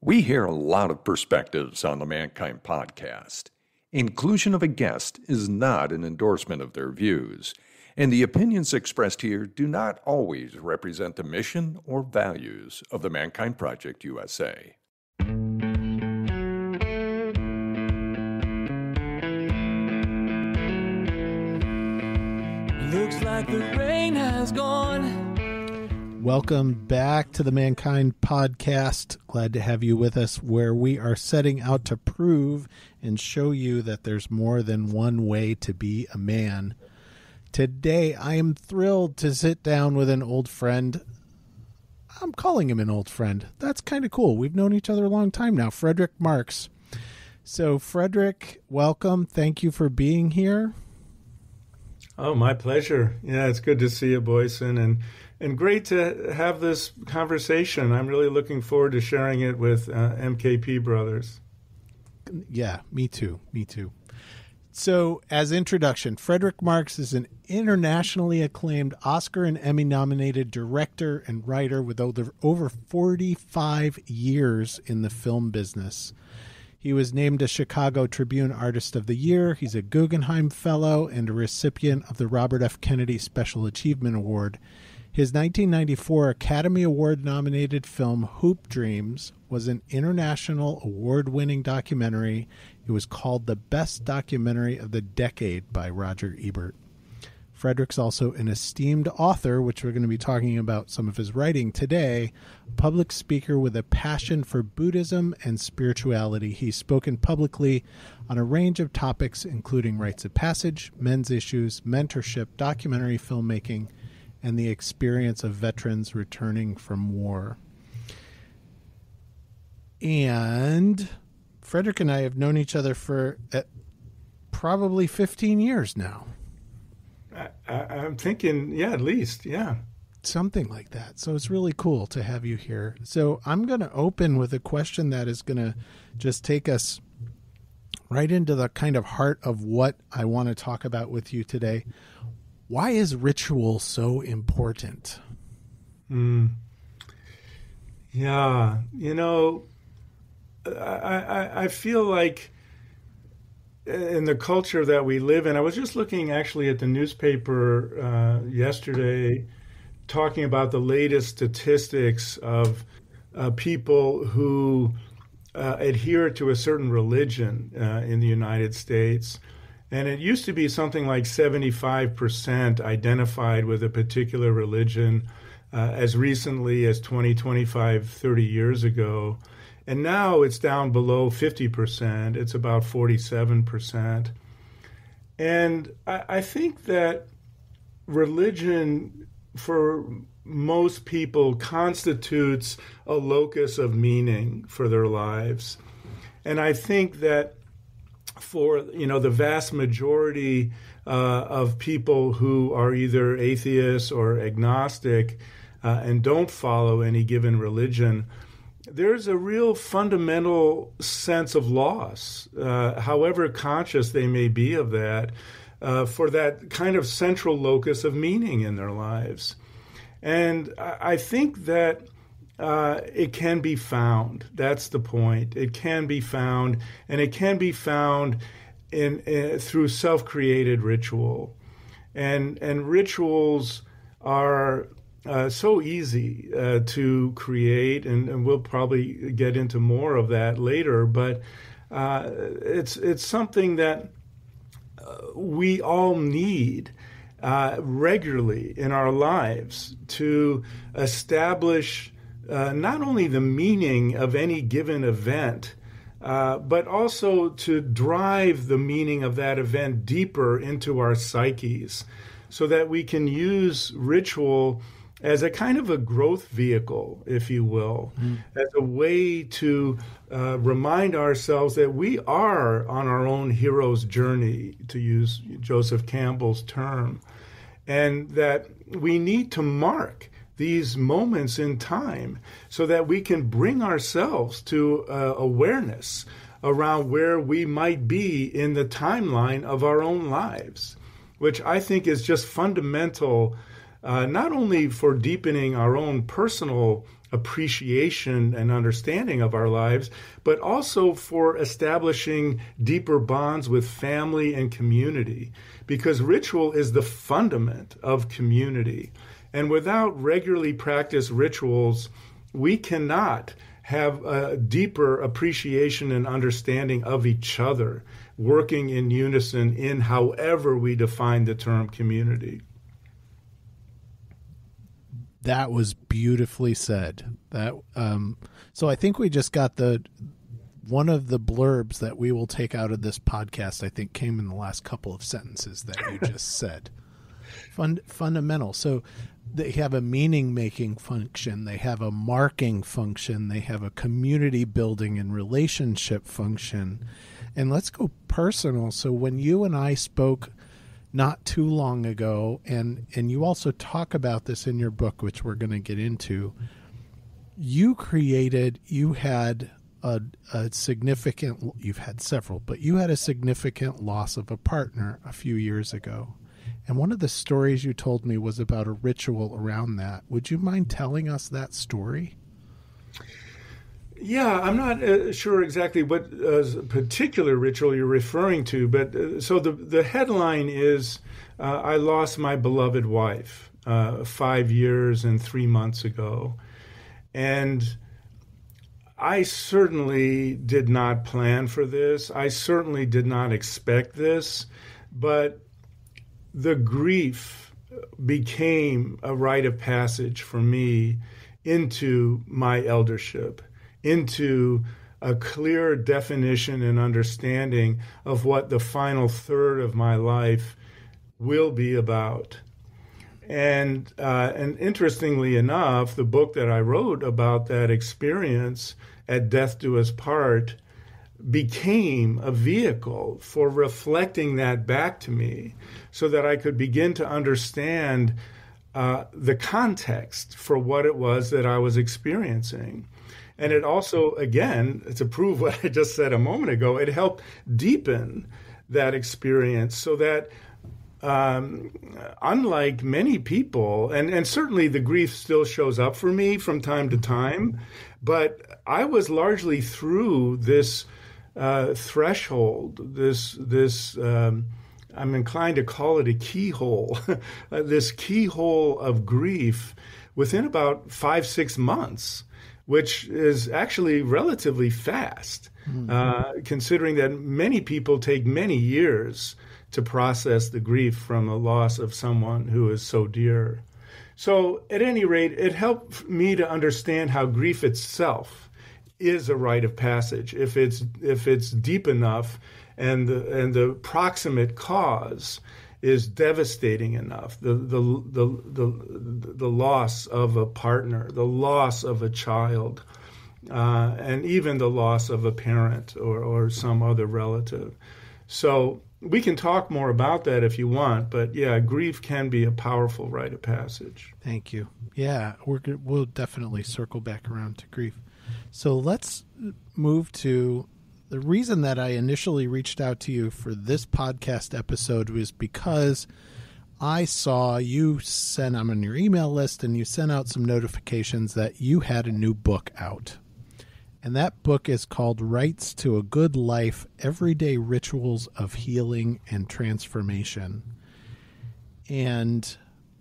We hear a lot of perspectives on the Mankind podcast. Inclusion of a guest is not an endorsement of their views, and the opinions expressed here do not always represent the mission or values of the Mankind Project USA. Looks like the rain has gone. Welcome back to the Mankind Podcast. Glad to have you with us, where we are setting out to prove and show you that there's more than one way to be a man. Today, I am thrilled to sit down with an old friend. I'm calling him an old friend. That's kind of cool. We've known each other a long time now. Frederick Marx. So, Frederick, welcome. Thank you for being here. Oh, my pleasure. Yeah, it's good to see you, Boysen, and great to have this conversation. I'm really looking forward to sharing it with MKP brothers. Yeah, me too. So, as introduction, Frederick Marx is an internationally acclaimed Oscar and Emmy-nominated director and writer with over 45 years in the film business. He was named a Chicago Tribune Artist of the Year. He's a Guggenheim Fellow and a recipient of the Robert F. Kennedy Special Achievement Award. His 1994 Academy Award-nominated film Hoop Dreams was an international award-winning documentary. It was called the Best Documentary of the Decade by Roger Ebert. Frederick's also an esteemed author, which we're going to be talking about some of his writing today, a public speaker with a passion for Buddhism and spirituality. He's spoken publicly on a range of topics, including rites of passage, men's issues, mentorship, documentary filmmaking, and the experience of veterans returning from war. And Frederick and I have known each other for probably 15 years now. I'm thinking, yeah, at least, yeah. Something like that. So it's really cool to have you here. So I'm going to open with a question that is going to just take us right into the kind of heart of what I want to talk about with you today. Why is ritual so important? Yeah, I feel like in the culture that we live in, I was just looking actually at the newspaper yesterday, talking about the latest statistics of people who adhere to a certain religion in the United States. And it used to be something like 75% identified with a particular religion as recently as 20, 25, 30 years ago. And now it's down below 50%. It's about 47%. And I think that religion, for most people, constitutes a locus of meaning for their lives. And I think that for the vast majority of people who are either atheists or agnostic and don't follow any given religion, there's a real fundamental sense of loss, however conscious they may be of that, for that kind of central locus of meaning in their lives. And I think that it can be found. That's the point. It can be found, and it can be found through self-created ritual. And rituals are so easy to create, and we'll probably get into more of that later. But it's something that we all need regularly in our lives to establish not only the meaning of any given event, but also to drive the meaning of that event deeper into our psyches, so that we can use ritual as a kind of a growth vehicle, if you will, as a way to remind ourselves that we are on our own hero's journey, to use Joseph Campbell's term, and that we need to mark these moments in time so that we can bring ourselves to awareness around where we might be in the timeline of our own lives, which I think is just fundamental not only for deepening our own personal appreciation and understanding of our lives, but also for establishing deeper bonds with family and community, because ritual is the fundament of community. And without regularly practiced rituals, we cannot have a deeper appreciation and understanding of each other, working in unison in however we define the term community. That was beautifully said. So I think we just got one of the blurbs that we will take out of this podcast, I think, came in the last couple of sentences that you just said. Fundamental. So they have a meaning-making function. They have a marking function. They have a community-building and relationship function. And let's go personal. So when you and I spoke not too long ago, and you also talk about this in your book, which we're going to get into, you had a significant, you've had several, but you had a significant loss of a partner a few years ago. And one of the stories you told me was about a ritual around that. Would you mind telling us that story? Yeah, I'm not sure exactly what particular ritual you're referring to, but so the headline is, I lost my beloved wife 5 years and 3 months ago. And I certainly did not plan for this. I certainly did not expect this, but the grief became a rite of passage for me into my eldership, into a clear definition and understanding of what the final third of my life will be about. And interestingly enough, the book that I wrote about that experience, At Death Do Us Part, became a vehicle for reflecting that back to me so that I could begin to understand the context for what it was that I was experiencing. And it also, again, to prove what I just said a moment ago, it helped deepen that experience so that unlike many people, and certainly the grief still shows up for me from time to time, but I was largely through this threshold, this I'm inclined to call it a keyhole, this keyhole of grief within about 5-6 months, which is actually relatively fast, considering that many people take many years to process the grief from the loss of someone who is so dear. So at any rate, it helped me to understand how grief itself is a rite of passage if it's deep enough and the proximate cause is devastating enough. The loss of a partner, the loss of a child, and even the loss of a parent or some other relative. So we can talk more about that if you want, but yeah, grief can be a powerful rite of passage. Thank you. Yeah, we'll definitely circle back around to grief. So let's move to the reason that I initially reached out to you for this podcast episode was because I saw you I'm on your email list, and you sent out some notifications that you had a new book out. And that book is called Rites to a Good Life, Everyday Rituals of Healing and Transformation. And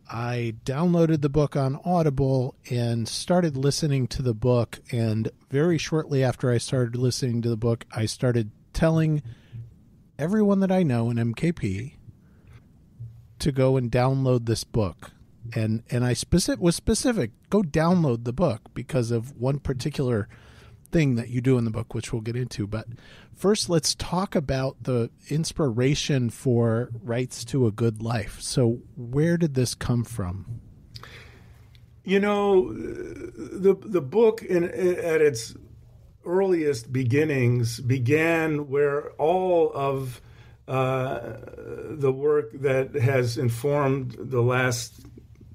I downloaded the book on Audible and started listening to the book. And very shortly after I started listening to the book, I started telling everyone that I know in MKP to go and download this book. And I was specific, go download the book because of one particular thing that you do in the book, which we'll get into. But first, let's talk about the inspiration for Rites to a Good Life. So where did this come from? You know, the book at its earliest beginnings began where all of the work that has informed the last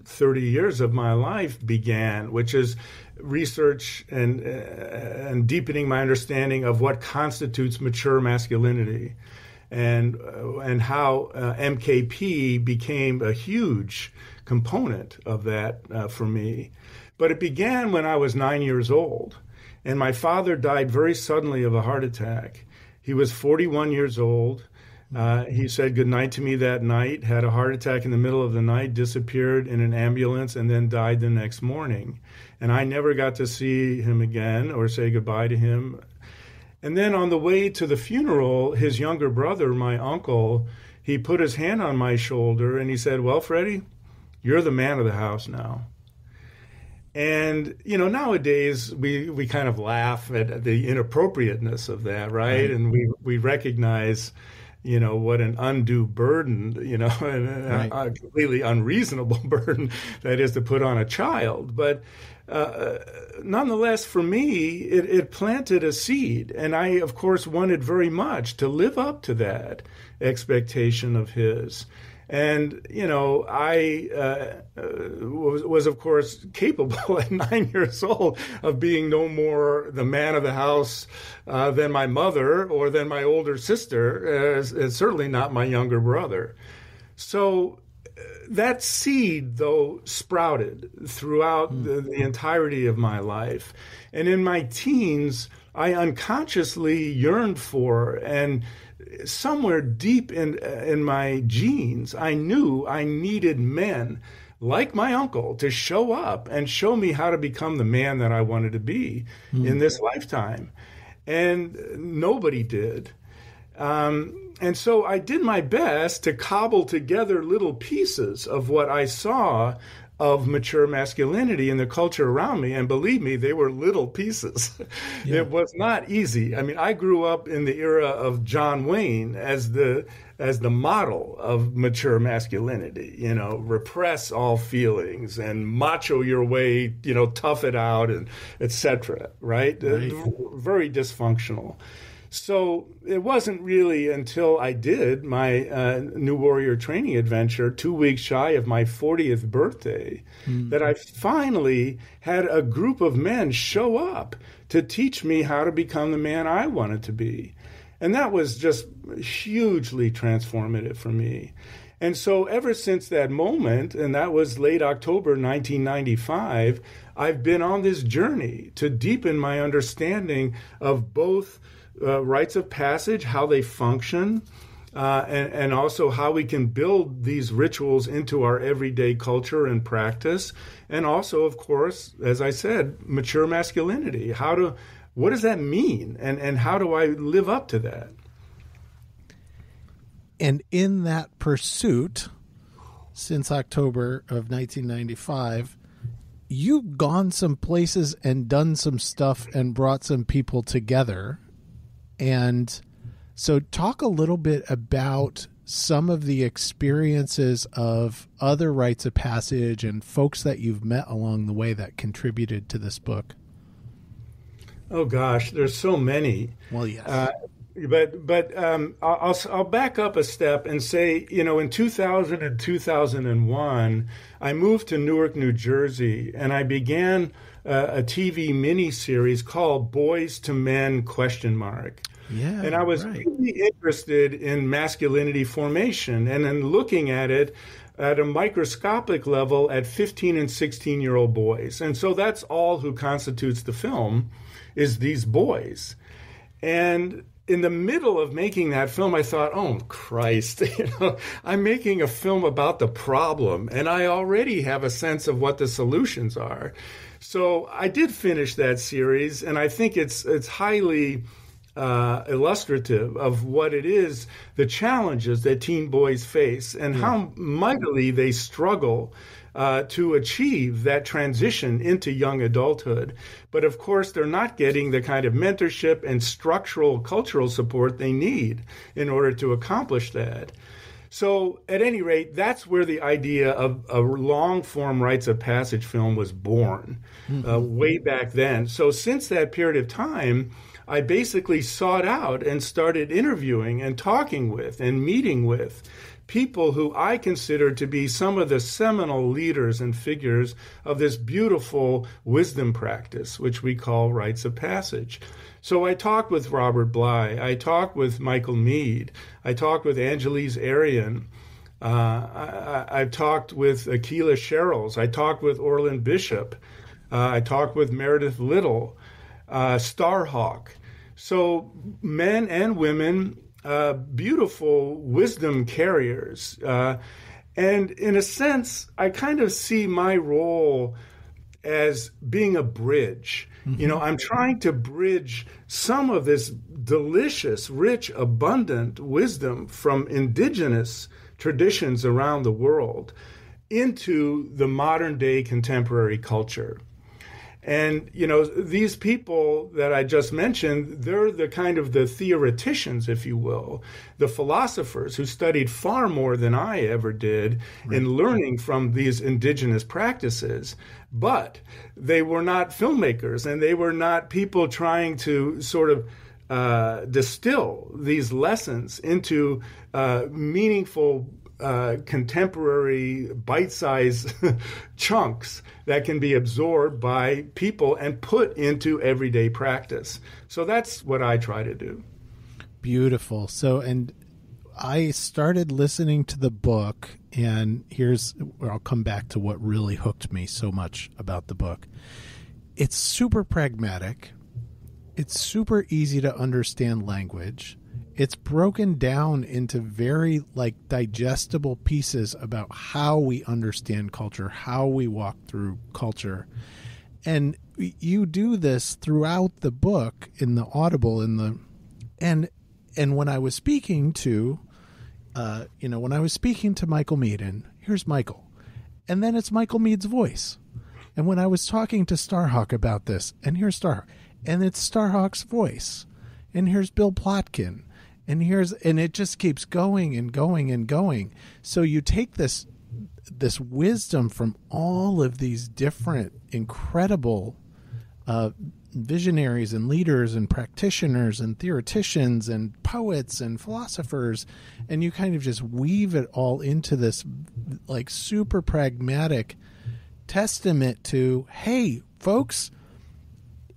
30 years of my life began, which is research and deepening my understanding of what constitutes mature masculinity, and how MKP became a huge component of that for me. But it began when I was 9 years old, and my father died very suddenly of a heart attack. He was 41 years old. He said goodnight to me that night, had a heart attack in the middle of the night, disappeared in an ambulance, and then died the next morning. And I never got to see him again or say goodbye to him. And then on the way to the funeral, his younger brother, my uncle, he put his hand on my shoulder and he said, "Well, Freddie, you're the man of the house now." And, nowadays we kind of laugh at the inappropriateness of that, right? And we recognize, what an undue burden, and a completely unreasonable burden that is to put on a child. But nonetheless, for me, it planted a seed. And I, of course, wanted very much to live up to that expectation of his. And, I was, of course, capable at 9 years old of being no more the man of the house than my mother or than my older sister, and certainly not my younger brother. So that seed, though, sprouted throughout the entirety of my life. And in my teens, I unconsciously yearned for, and somewhere deep in my genes, I knew I needed men like my uncle to show up and show me how to become the man that I wanted to be in this lifetime. And nobody did. And so I did my best to cobble together little pieces of what I saw of mature masculinity in the culture around me. And believe me, they were little pieces. Yeah. It was not easy. I mean, I grew up in the era of John Wayne as the model of mature masculinity, repress all feelings and macho your way, tough it out, and etc. Right? Very dysfunctional. So it wasn't really until I did my New Warrior training adventure 2 weeks shy of my 40th birthday that I finally had a group of men show up to teach me how to become the man I wanted to be. And that was just hugely transformative for me. And so ever since that moment, and that was late October 1995, I've been on this journey to deepen my understanding of both rites of passage, how they function, and also how we can build these rituals into our everyday culture and practice. And also, of course, as I said, mature masculinity. What does that mean? And how do I live up to that? And in that pursuit, since October of 1995, you've gone some places and done some stuff and brought some people together. And so talk a little bit about some of the experiences of other rites of passage and folks that you've met along the way that contributed to this book. Oh, gosh, there's so many. Well, yes. But I'll back up a step and say, in 2000 and 2001, I moved to Newark, New Jersey, and I began a TV miniseries called Boys to Men ? Yeah, and I was really interested in masculinity formation and in looking at it at a microscopic level at 15 and 16-year-old boys. And so that's all who constitutes the film is these boys. And in the middle of making that film, I thought, oh, Christ, I'm making a film about the problem, and I already have a sense of what the solutions are. So I did finish that series, and I think it's highly illustrative of what it is, the challenges that teen boys face and how mightily they struggle to achieve that transition into young adulthood. But of course, they're not getting the kind of mentorship and structural cultural support they need in order to accomplish that. So at any rate, that's where the idea of a long-form rites of passage film was born way back then. So since that period of time, I basically sought out and started interviewing and talking with and meeting with people who I consider to be some of the seminal leaders and figures of this beautiful wisdom practice, which we call rites of passage. So I talked with Robert Bly, I talked with Michael Mead, I talked with Angelise Arian, I've talked with Akilah Sherrills. I talked with Orland Bishop. I talked with Meredith Little, Starhawk. So men and women, beautiful wisdom carriers. And in a sense, I kind of see my role as being a bridge. Mm-hmm. I'm trying to bridge some of this delicious, rich, abundant wisdom from indigenous traditions around the world into the modern day contemporary culture. And, these people that I just mentioned, they're the kind of the theoreticians, if you will, the philosophers who studied far more than I ever did in learning from these indigenous practices. But they were not filmmakers, and they were not people trying to sort of distill these lessons into meaningful contemporary bite-sized chunks that can be absorbed by people and put into everyday practice. So that's what I try to do. Beautiful. So, and I started listening to the book, and here's where I'll come back to what really hooked me so much about the book. It's super pragmatic. It's super easy to understand language. It's broken down into very digestible pieces about how we understand culture, how we walk through culture. And you do this throughout the book in the Audible, and when I was speaking to Michael Mead, and here's Michael, and then it's Michael Mead's voice. And when I was talking to Starhawk about this, and here's Starhawk, and it's Starhawk's voice, and here's Bill Plotkin. And it just keeps going and going and going. So you take this wisdom from all of these different incredible visionaries and leaders and practitioners and theoreticians and poets and philosophers, and you kind of just weave it all into this super pragmatic testament to, hey, folks,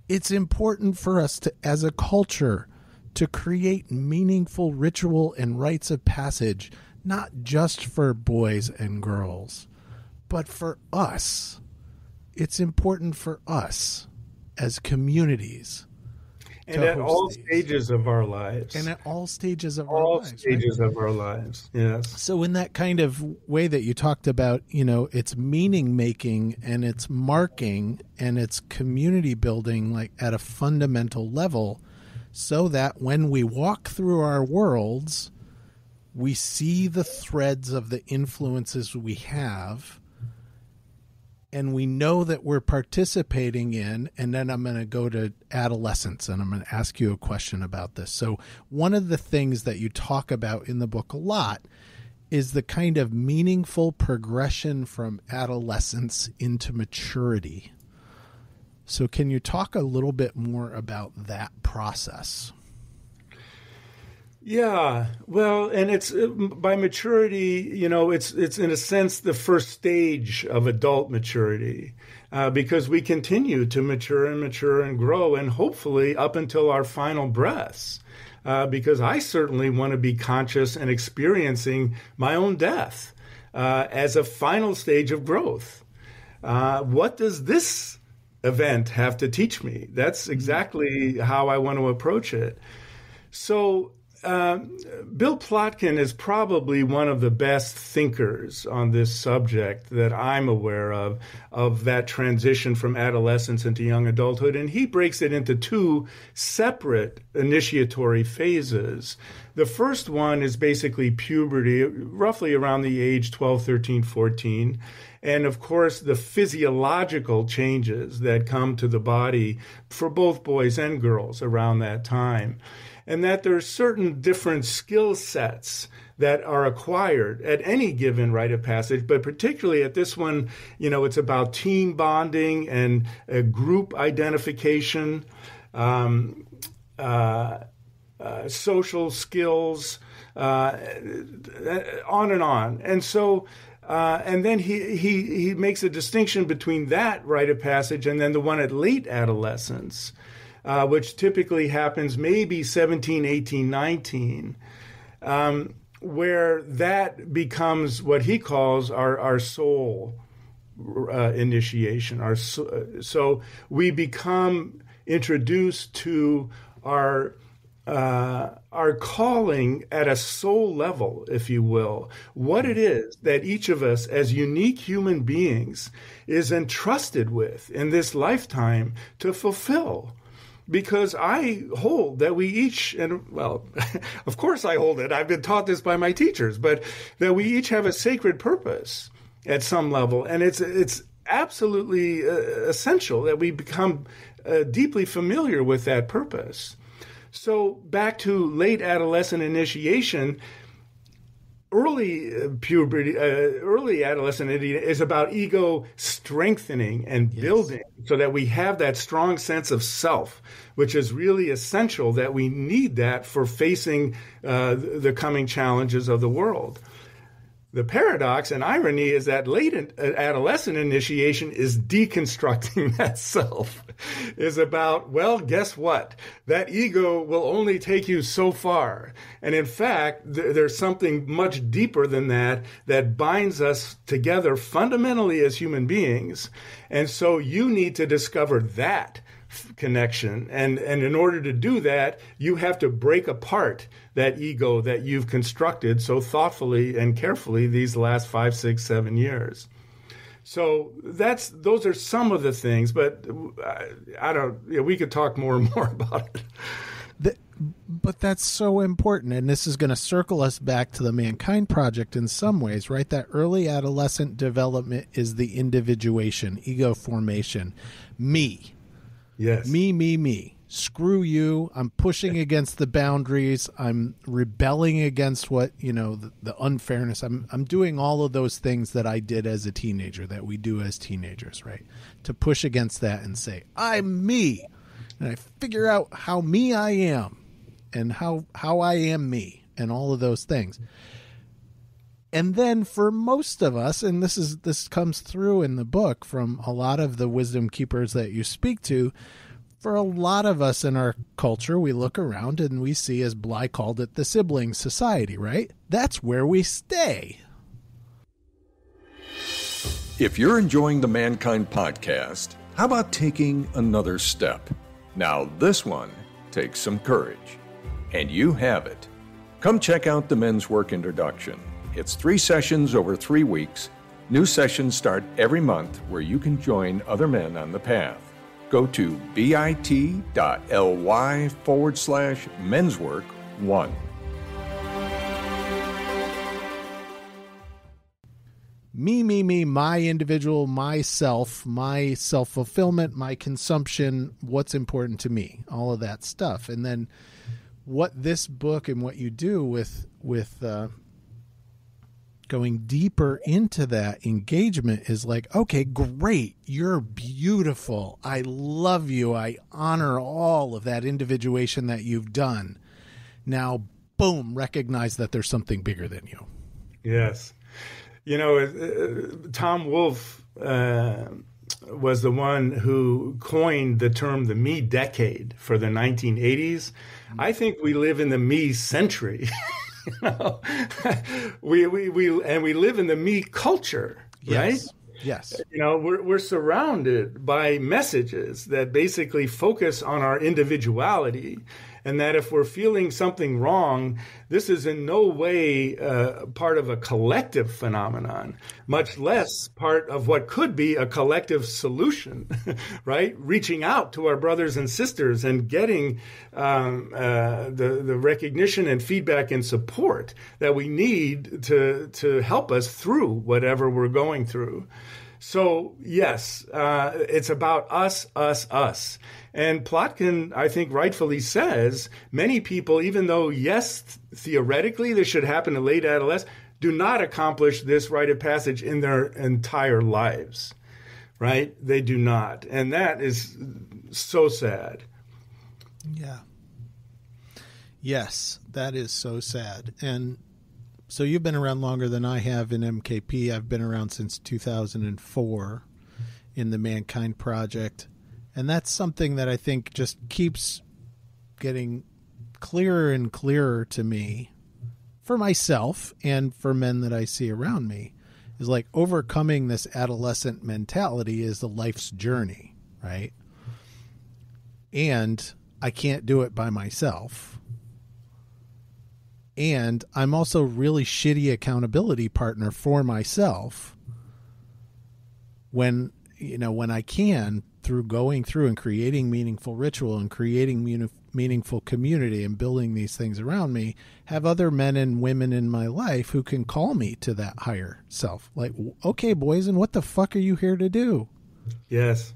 it's important for us to, as a culture, to create meaningful ritual and rites of passage, not just for boys and girls, but for us. It's important for us as communities. And at all stages of our lives. And at all stages of all our lives. All stages of our lives, yes. So in that kind of way that you talked about, it's meaning making and it's marking and it's community building at a fundamental level, so that when we walk through our worlds, we see the threads of the influences we have, and we know that we're participating in. And then I'm going to go to adolescence, and I'm going to ask you a question about this. So one of the things that you talk about in the book a lot is the kind of meaningful progression from adolescence into maturity. So can you talk a little bit more about that process? Yeah, well, and it's by maturity, it's in a sense the first stage of adult maturity, because we continue to mature and grow, and hopefully up until our final breaths, because I certainly want to be conscious and experiencing my own death as a final stage of growth. What does this event have to teach me? That's exactly how I want to approach it. So Bill Plotkin is probably one of the best thinkers on this subject that I'm aware of that transition from adolescence into young adulthood. And he breaks it into two separate initiatory phases. The first one is basically puberty, roughly around the age 12, 13, 14. And of course, the physiological changes that come to the body for both boys and girls around that time. And that there are certain different skill sets that are acquired at any given rite of passage, but particularly at this one, it's about team bonding and group identification, social skills, on and on. And so, and then he makes a distinction between that rite of passage and then the one at late adolescence, which typically happens maybe 17, 18, 19. where that becomes what he calls our soul initiation. So we become introduced to our calling at a soul level, if you will, what it is that each of us as unique human beings is entrusted with in this lifetime to fulfill. Because I hold that we each, and well, of course I hold it, I've been taught this by my teachers, but that we each have a sacred purpose at some level. And it's absolutely essential that we become deeply familiar with that purpose. So back to late adolescent initiation, early puberty, early adolescent is about ego strengthening and building so that we have that strong sense of self, which is really essential, that we need that for facing the coming challenges of the world. The paradox and irony is that late adolescent initiation is deconstructing that self, is about, well, guess what? That ego will only take you so far. And in fact, there's something much deeper than that that binds us together fundamentally as human beings. And so you need to discover that connection. And in order to do that, you have to break apart that ego that you've constructed so thoughtfully and carefully these last 5, 6, 7 years. So those are some of the things, but we could talk more and more about it. But that's so important, and this is going to circle us back to the Mankind Project in some ways, right? That early adolescent development is the individuation, ego formation, me. Yes. Me. Screw you. I'm pushing against the boundaries. I'm rebelling against what, the unfairness. I'm doing all of those things that I did as a teenager, that we do as teenagers, right? To push against that and say, I'm me. And I figure out how me I am and how I am me and all of those things. And then for most of us, and this comes through in the book from a lot of the wisdom keepers that you speak to, for a lot of us in our culture, we look around and we see, as Bly called it, the sibling society, right? That's where we stay. If you're enjoying the Mankind Podcast, how about taking another step? Now this one takes some courage. And you have it. Come check out the Men's Work Introduction. It's 3 sessions over 3 weeks. New sessions start every month where you can join other men on the path. Go to bit.ly/menswork1. Me, my individual, myself, my self-fulfillment, my consumption, what's important to me, all of that stuff. And then what this book and what you do with going deeper into that engagement is like, okay, great. You're beautiful. I love you. I honor all of that individuation that you've done. Now, boom, recognize that there's something bigger than you. Yes. Tom Wolfe was the one who coined the term the me decade for the 1980s. I think we live in the me century. We live in the me culture, right? Yes. We're surrounded by messages that basically focus on our individuality, and that if we're feeling something wrong, this is in no way part of a collective phenomenon, much less part of what could be a collective solution, right? Reaching out to our brothers and sisters and getting the recognition and feedback and support that we need to help us through whatever we're going through. So, yes, it's about us. And Plotkin, I think, rightfully says many people, even though, yes, theoretically this should happen in late adolescence, do not accomplish this rite of passage in their entire lives, right? They do not. And that is so sad. Yeah. Yes, that is so sad. And so you've been around longer than I have in MKP. I've been around since 2004 in the Mankind Project. And that's something that I think just keeps getting clearer and clearer to me for myself and for men that I see around me, is like overcoming this adolescent mentality is the life's journey, right? And I can't do it by myself. And I'm also really shitty accountability partner for myself when I can, through going through and creating meaningful ritual and creating meaningful community and building these things around me, have other men and women in my life who can call me to that higher self. Like, okay, Boysen, what the fuck are you here to do? Yes.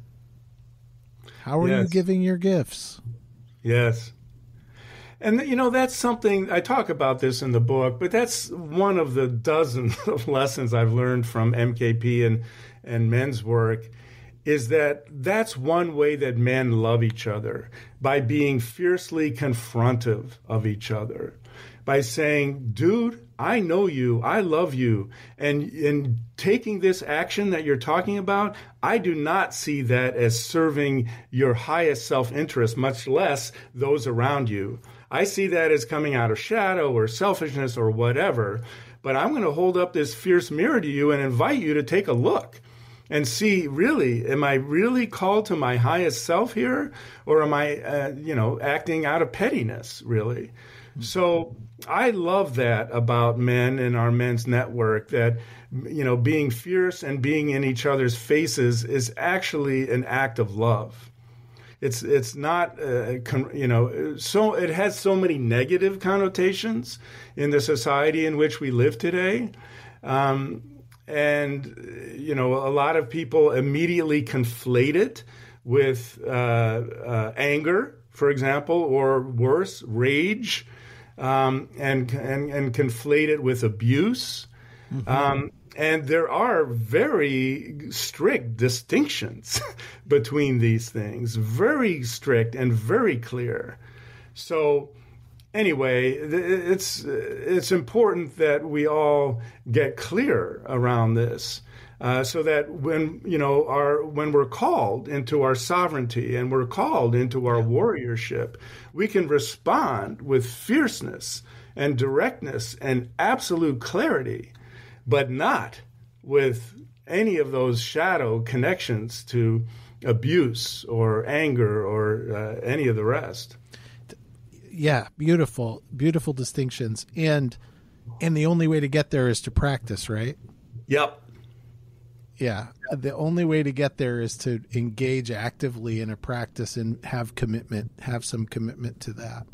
How are you giving your gifts? Yes. And, that's something, I talk about this in the book, but that's one of the dozens of lessons I've learned from MKP and men's work, is that's one way that men love each other, by being fiercely confrontive of each other, by saying, dude, I know you, I love you, and in taking this action that you're talking about, I do not see that as serving your highest self-interest, much less those around you. I see that as coming out of shadow or selfishness or whatever, but I'm going to hold up this fierce mirror to you and invite you to take a look and see, really, am I really called to my highest self here? Or am I, acting out of pettiness, really? So I love that about men in our men's network, that, being fierce and being in each other's faces is actually an act of love. It's not, so it has so many negative connotations in the society in which we live today. And, a lot of people immediately conflate it with anger, for example, or worse, rage, and conflate it with abuse. Mm-hmm. And there are very strict distinctions between these things, very strict and very clear. So anyway, it's important that we all get clear around this, so that when we're called into our sovereignty and we're called into our warriorship, we can respond with fierceness and directness and absolute clarity, but not with any of those shadow connections to abuse or anger or any of the rest. Yeah, beautiful distinctions. And the only way to get there is to practice, right? Yep. Yeah. The only way to get there is to engage actively in a practice and have some commitment to that.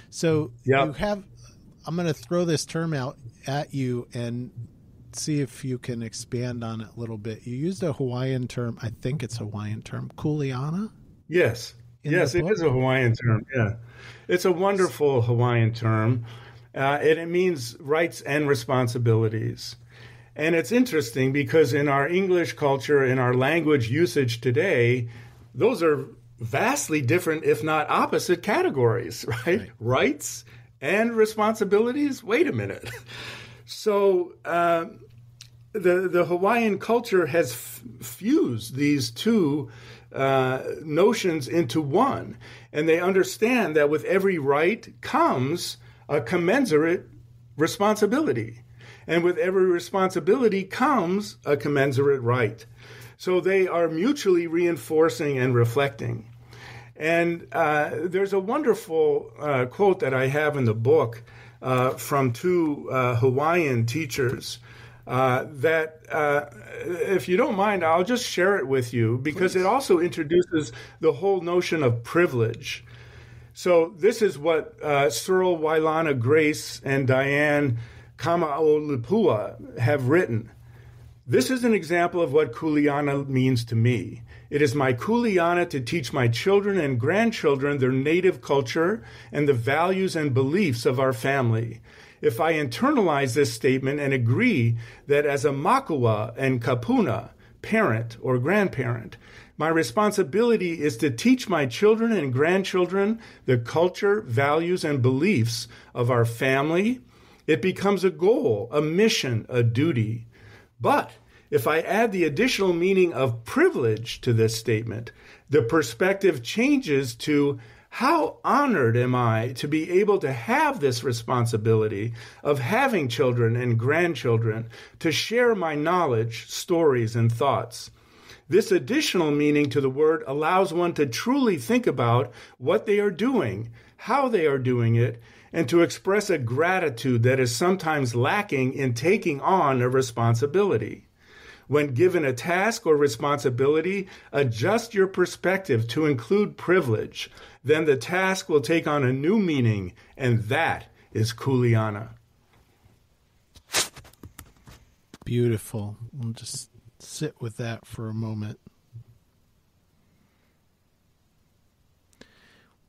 So I'm going to throw this term out at you and see if you can expand on it a little bit. You used a Hawaiian term. I think it's a Hawaiian term, kuleana? Yes. Yes, it is a Hawaiian term. Yeah. It's a wonderful Hawaiian term. It means rights and responsibilities. And it's interesting because in our English culture, in our language usage today, those are vastly different, if not opposite categories, right? Rights and responsibilities? Wait a minute. So the Hawaiian culture has fused these two notions into one. And they understand that with every right comes a commensurate responsibility. And with every responsibility comes a commensurate right. So they are mutually reinforcing and reflecting. And there's a wonderful quote that I have in the book from two Hawaiian teachers that, if you don't mind, I'll just share it with you because Please. It also introduces the whole notion of privilege. So this is what Searle Wailana Grace and Diane Kama'olipua have written. This is an example of what kuleana means to me. It is my kuleana to teach my children and grandchildren their native culture and the values and beliefs of our family. If I internalize this statement and agree that as a makua and kapuna, parent or grandparent, my responsibility is to teach my children and grandchildren the culture, values, and beliefs of our family, it becomes a goal, a mission, a duty. But if I add the additional meaning of privilege to this statement, the perspective changes to How honored am I to be able to have this responsibility of having children and grandchildren, to share my knowledge, stories, and thoughts. This additional meaning to the word allows one to truly think about what they are doing, how they are doing it, and to express a gratitude that is sometimes lacking in taking on a responsibility. When given a task or responsibility, adjust your perspective to include privilege. Then the task will take on a new meaning, and that is kuleana. Beautiful. We'll just sit with that for a moment.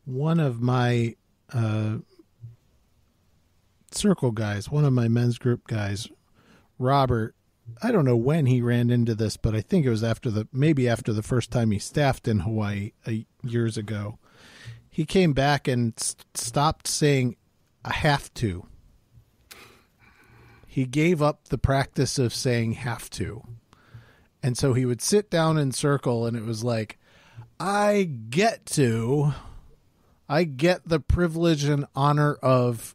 One of my circle guys, one of my men's group guys, Robert, I don't know when he ran into this, but I think it was maybe after the first time he staffed in Hawaii years ago. He came back and stopped saying, "I have to." He gave up the practice of saying "have to." And so he would sit down in circle, and it was like, I get the privilege and honor of,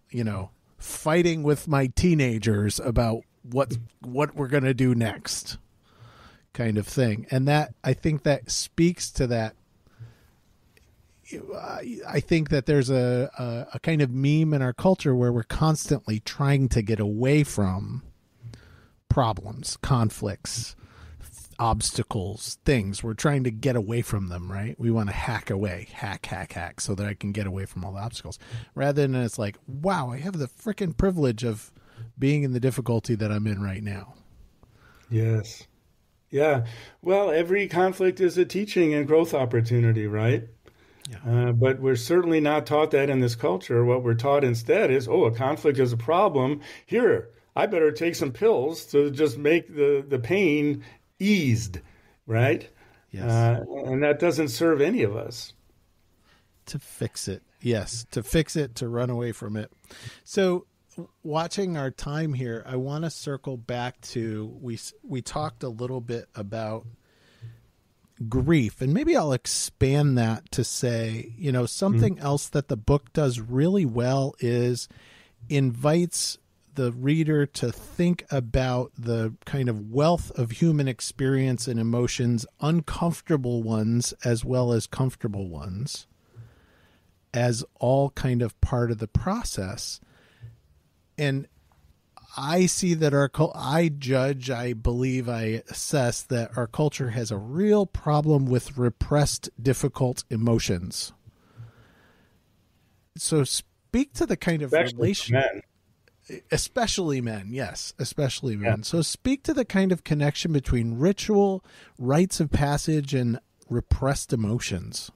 fighting with my teenagers about what we're going to do next, kind of thing. And that, I think that speaks to that. I think that there's a kind of meme in our culture where we're constantly trying to get away from problems, conflicts, obstacles, things. We're trying to get away from them, right? We want to hack so that I can get away from all the obstacles. Rather than it's like, wow, I have the freaking privilege of being in the difficulty that I'm in right now. Yes. Yeah. Well, every conflict is a teaching and growth opportunity, right? Yeah. But we're certainly not taught that in this culture. What we're taught instead is, a conflict is a problem. Here, I better take some pills to just make the pain eased, right? Yes. And that doesn't serve any of us. To fix it. Yes. To fix it, to run away from it. So watching our time here, I want to circle back to, we talked a little bit about grief, and maybe I'll expand that to say, something else that the book does really well is invites the reader to think about the kind of wealth of human experience and emotions, uncomfortable ones as well as comfortable ones, as all kind of part of the process. And I see that I believe, I assess that our culture has a real problem with repressed, difficult emotions. So speak to the kind of relation, especially men. Yes, especially men. Yeah. So speak to the kind of connection between ritual, rites of passage, and repressed emotions.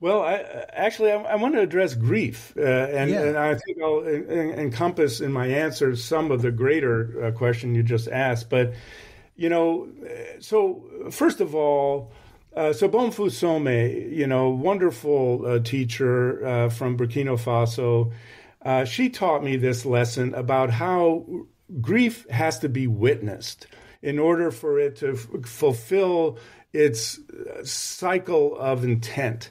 Well, I want to address grief, and I think I'll encompass in my answer some of the greater question you just asked. But, so first of all, Bonfu Some, wonderful teacher from Burkina Faso, she taught me this lesson about how grief has to be witnessed in order for it to fulfill its cycle of intent.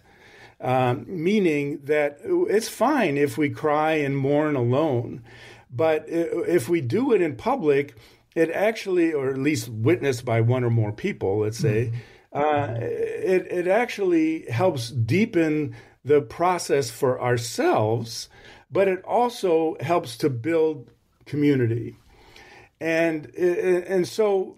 Meaning that it's fine if we cry and mourn alone, but if we do it in public, it actually, or at least witnessed by one or more people, let's say, it actually helps deepen the process for ourselves, but it also helps to build community. And so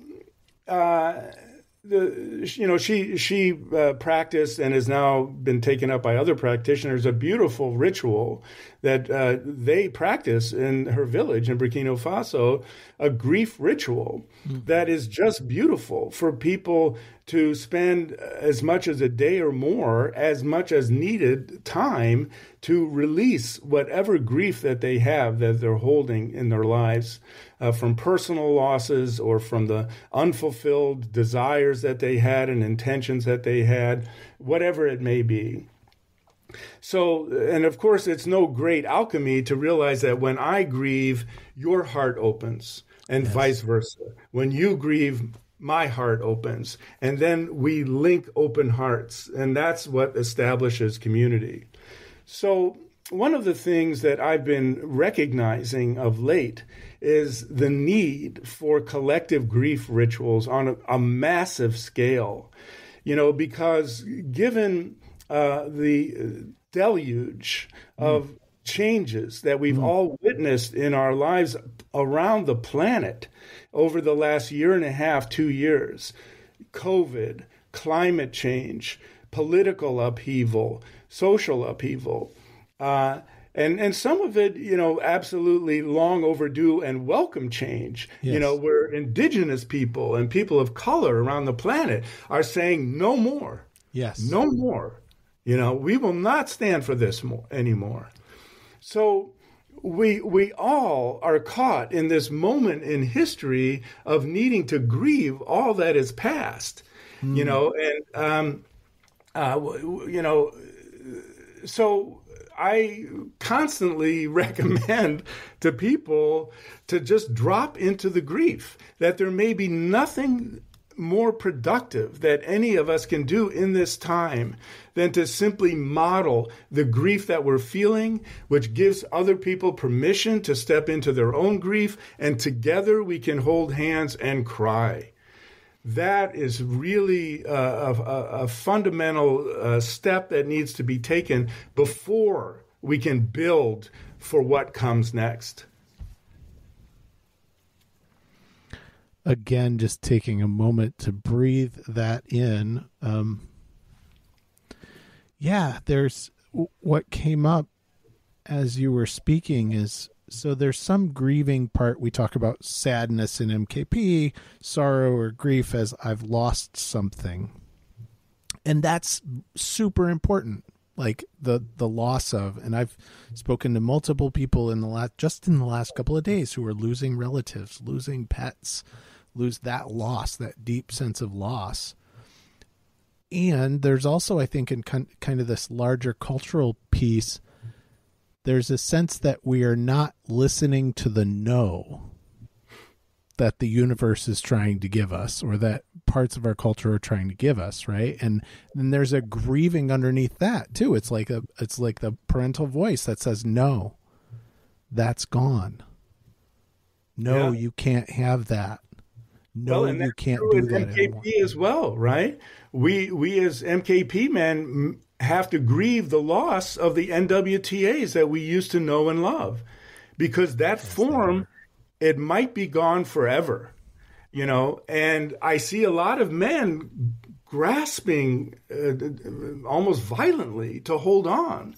she practiced and has now been taken up by other practitioners, a beautiful ritual that they practice in her village in Burkina Faso, a grief ritual that is just beautiful for people to spend as much as a day or more, as much as needed time to release whatever grief that they have that they're holding in their lives, from personal losses or from the unfulfilled desires that they had and intentions that they had, whatever it may be. So, and of course, it's no great alchemy to realize that when I grieve, your heart opens, and vice versa. When you grieve, my heart opens. And then we link open hearts, and that's what establishes community. So one of the things that I've been recognizing of late is the need for collective grief rituals on a massive scale, because given the deluge of changes that we've all witnessed in our lives around the planet over the last year and a half, 2 years, COVID, climate change, political upheaval, social upheaval, and some of it, absolutely long overdue and welcome change. Yes. Where indigenous people and people of color around the planet are saying no more. Yes. No more. We will not stand for this anymore. So we all are caught in this moment in history of needing to grieve all that is past, so I constantly recommend to people to just drop into the grief, that there may be nothing more productive that any of us can do in this time than to simply model the grief that we're feeling, which gives other people permission to step into their own grief, and together we can hold hands and cry. That is really a fundamental step that needs to be taken before we can build for what comes next. Again, just taking a moment to breathe that in. There's what came up as you were speaking is, so there's some grieving part. We talk about sadness in MKP, sorrow or grief as I've lost something. And that's super important, like the loss of, and I've spoken to multiple people in the last couple of days who are losing relatives, losing pets, lose that loss, that deep sense of loss. And there's also, I think, in kind of this larger cultural piece, there's a sense that we are not listening to the no that the universe is trying to give us, or that parts of our culture are trying to give us, right? And then there's a grieving underneath that too. It's like the parental voice that says, no, that's gone. No, you can't have that. No, you can't do that MKP anymore. As well, right? We as MKP men have to grieve the loss of the NWTAs that we used to know and love, because that form, it might be gone forever, and I see a lot of men grasping almost violently to hold on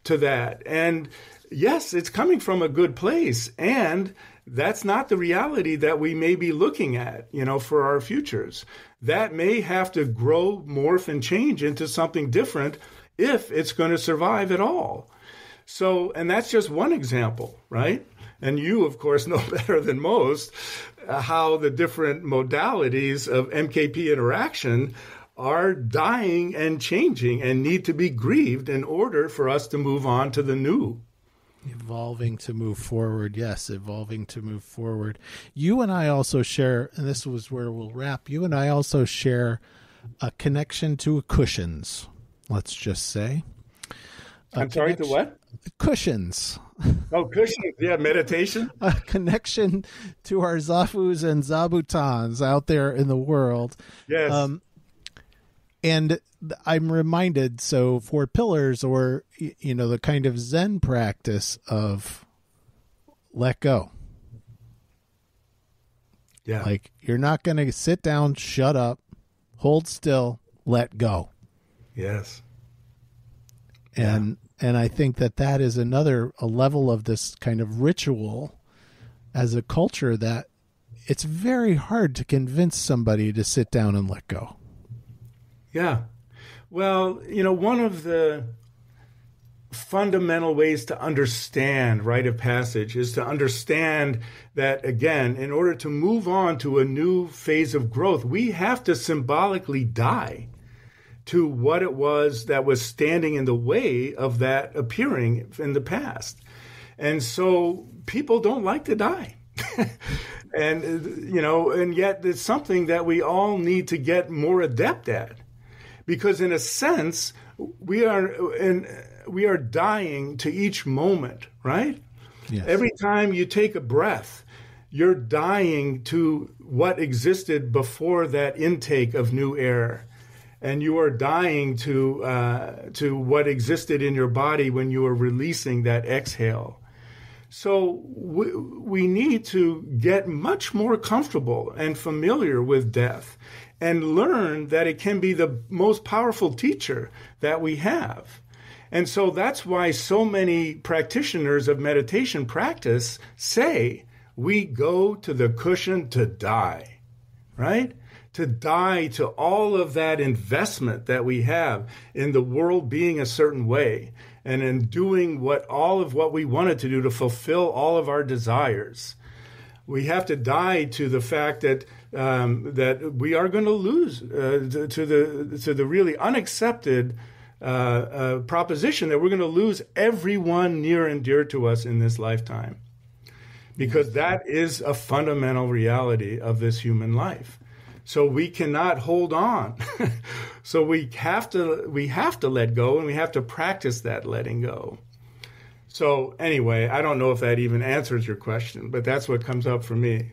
to that. And yes, it's coming from a good place, and that's not the reality that we may be looking at, for our futures. That may have to grow, morph, and change into something different if it's going to survive at all. So, and that's just one example, right? And you, of course, know better than most how the different modalities of MKP interaction are dying and changing and need to be grieved in order for us to move on to the new. Evolving to move forward. Yes, evolving to move forward. You and I also share, and this was where we'll wrap, you and I also share a connection to cushions, let's just say. I'm sorry, to what? Cushions. Oh, cushions. Yeah, meditation. A connection to our Zafus and Zabutans out there in the world. Yes. And I'm reminded, so 4 pillars, or, the kind of Zen practice of let go. Yeah. Like, you're not going to sit down, shut up, hold still, let go. Yes. And I think that is a level of this kind of ritual as a culture that it's very hard to convince somebody to sit down and let go. Yeah. Well, one of the fundamental ways to understand rite of passage is to understand that, again, in order to move on to a new phase of growth, we have to symbolically die to what it was that was standing in the way of that appearing in the past. And so people don't like to die. And, and yet it's something that we all need to get more adept at, because in a sense, we are dying to each moment, right? Yes. Every time you take a breath, you're dying to what existed before that intake of new air. And you are dying to what existed in your body when you were releasing that exhale. So we need to get much more comfortable and familiar with death and learn that it can be the most powerful teacher that we have. And so that's why so many practitioners of meditation practice say we go to the cushion to die, right? To die to all of that investment that we have in the world being a certain way and in doing all of what we wanted to do to fulfill all of our desires. We have to die to the fact that that we are going to lose to the really unaccepted proposition that we're going to lose everyone near and dear to us in this lifetime, because that is a fundamental reality of this human life. So we cannot hold on. So we have to let go, and we have to practice that letting go. So anyway, I don't know if that even answers your question, but that's what comes up for me.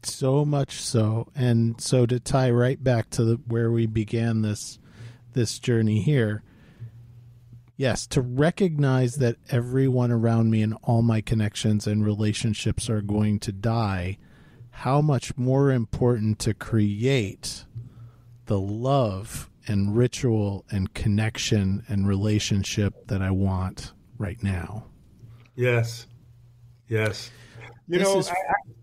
So much so. And so to tie right back to where we began this journey here, yes, to recognize that everyone around me and all my connections and relationships are going to die, how much more important to create the love and ritual and connection and relationship that I want right now. Yes.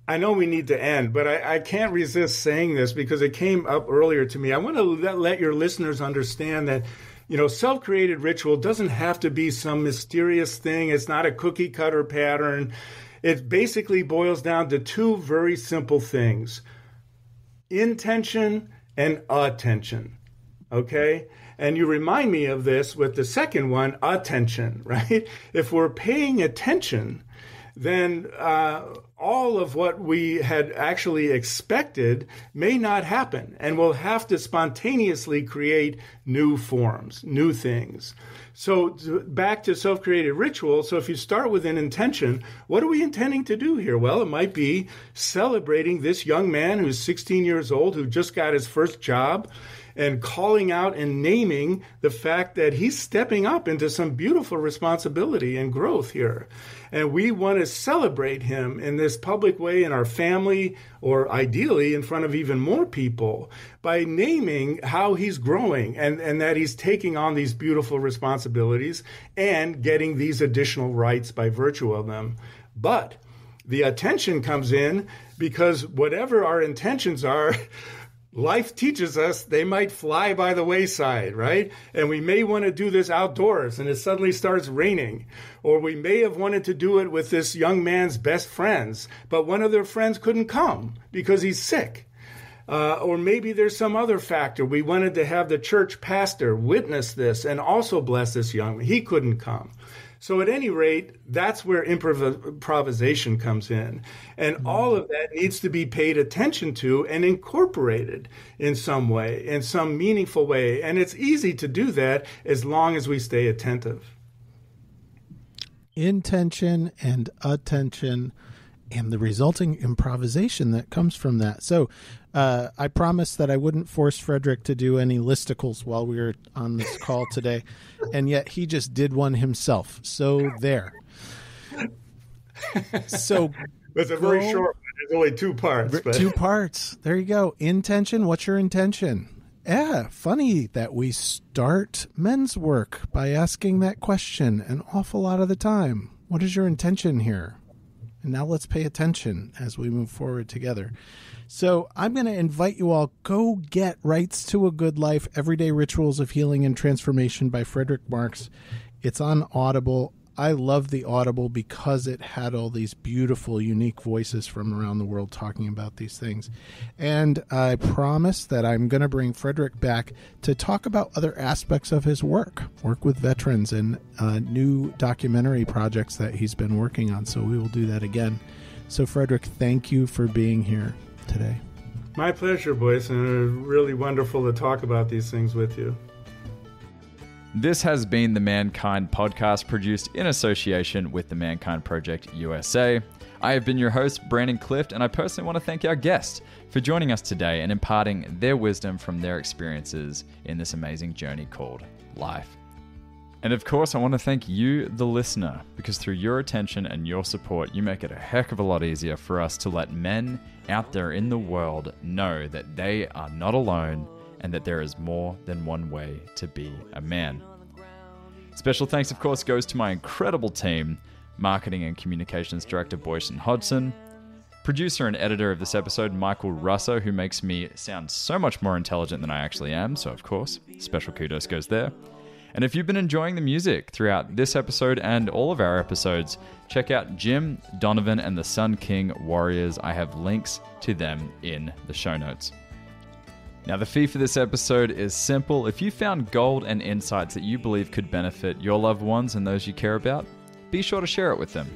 I know we need to end, but I can't resist saying this because it came up earlier to me. I want to let your listeners understand that, self-created ritual doesn't have to be some mysterious thing. It's not a cookie cutter pattern. It basically boils down to two very simple things: intention and attention. Okay? And you remind me of this with the second one, attention, right? If we're paying attention, then all of what we had actually expected may not happen, and we'll have to spontaneously create new forms, new things. So back to self-created ritual. So if you start with an intention, what are we intending to do here? Well, it might be celebrating this young man who's 16 years old, who just got his first job, and calling out and naming the fact that he's stepping up into some beautiful responsibility and growth here. And we want to celebrate him in this public way in our family, or ideally in front of even more people, by naming how he's growing and that he's taking on these beautiful responsibilities and getting these additional rights by virtue of them. But the attention comes in because whatever our intentions are, life teaches us they might fly by the wayside, right? And we may want to do this outdoors and it suddenly starts raining. Or we may have wanted to do it with this young man's best friends, but one of their friends couldn't come because he's sick. Or maybe there's some other factor. We wanted to have the church pastor witness this and also bless this young man. He couldn't come. So at any rate, that's where improvisation comes in. And all of that needs to be paid attention to and incorporated in some way, in some meaningful way. And it's easy to do that as long as we stay attentive. Intention and attention and the resulting improvisation that comes from that. So I promised that I wouldn't force Frederick to do any listicles while we were on this call today, and yet he just did one himself. So there. So it's a very short one. There's only two parts. But. 2 parts. There you go. Intention. What's your intention? Yeah, funny that we start men's work by asking that question an awful lot of the time. What is your intention here? And now let's pay attention as we move forward together. So I'm going to invite you all, go get Rites to a Good Life, Everyday Rituals of Healing and Transformation by Frederick Marx. It's on Audible. I love the Audible because it had all these beautiful, unique voices from around the world talking about these things. And I promise that I'm going to bring Frederick back to talk about other aspects of his work with veterans and new documentary projects that he's been working on. So we will do that again. So, Frederick, thank you for being here today. My pleasure, Boysen. It's really wonderful to talk about these things with you. This has been the Mankind Podcast, produced in association with the Mankind Project USA. I have been your host, Brandon Clift, and I personally want to thank our guests for joining us today and imparting their wisdom from their experiences in this amazing journey called life. And of course, I want to thank you, the listener, because through your attention and your support, you make it a heck of a lot easier for us to let men out there in the world know that they are not alone and that there is more than one way to be a man. Special thanks, of course, goes to my incredible team, Marketing and Communications Director Boysen Hodgson, producer and editor of this episode, Michael Russo, who makes me sound so much more intelligent than I actually am, so of course, special kudos goes there. And if you've been enjoying the music throughout this episode and all of our episodes, check out Jim, Donovan, and the Sun King Warriors. I have links to them in the show notes. Now, the fee for this episode is simple. If you found gold and insights that you believe could benefit your loved ones and those you care about, be sure to share it with them.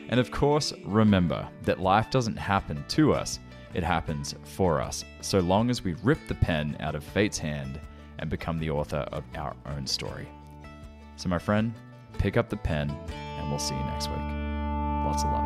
And of course, remember that life doesn't happen to us, it happens for us, so long as we rip the pen out of fate's hand and become the author of our own story. So my friend, pick up the pen and we'll see you next week. Lots of love.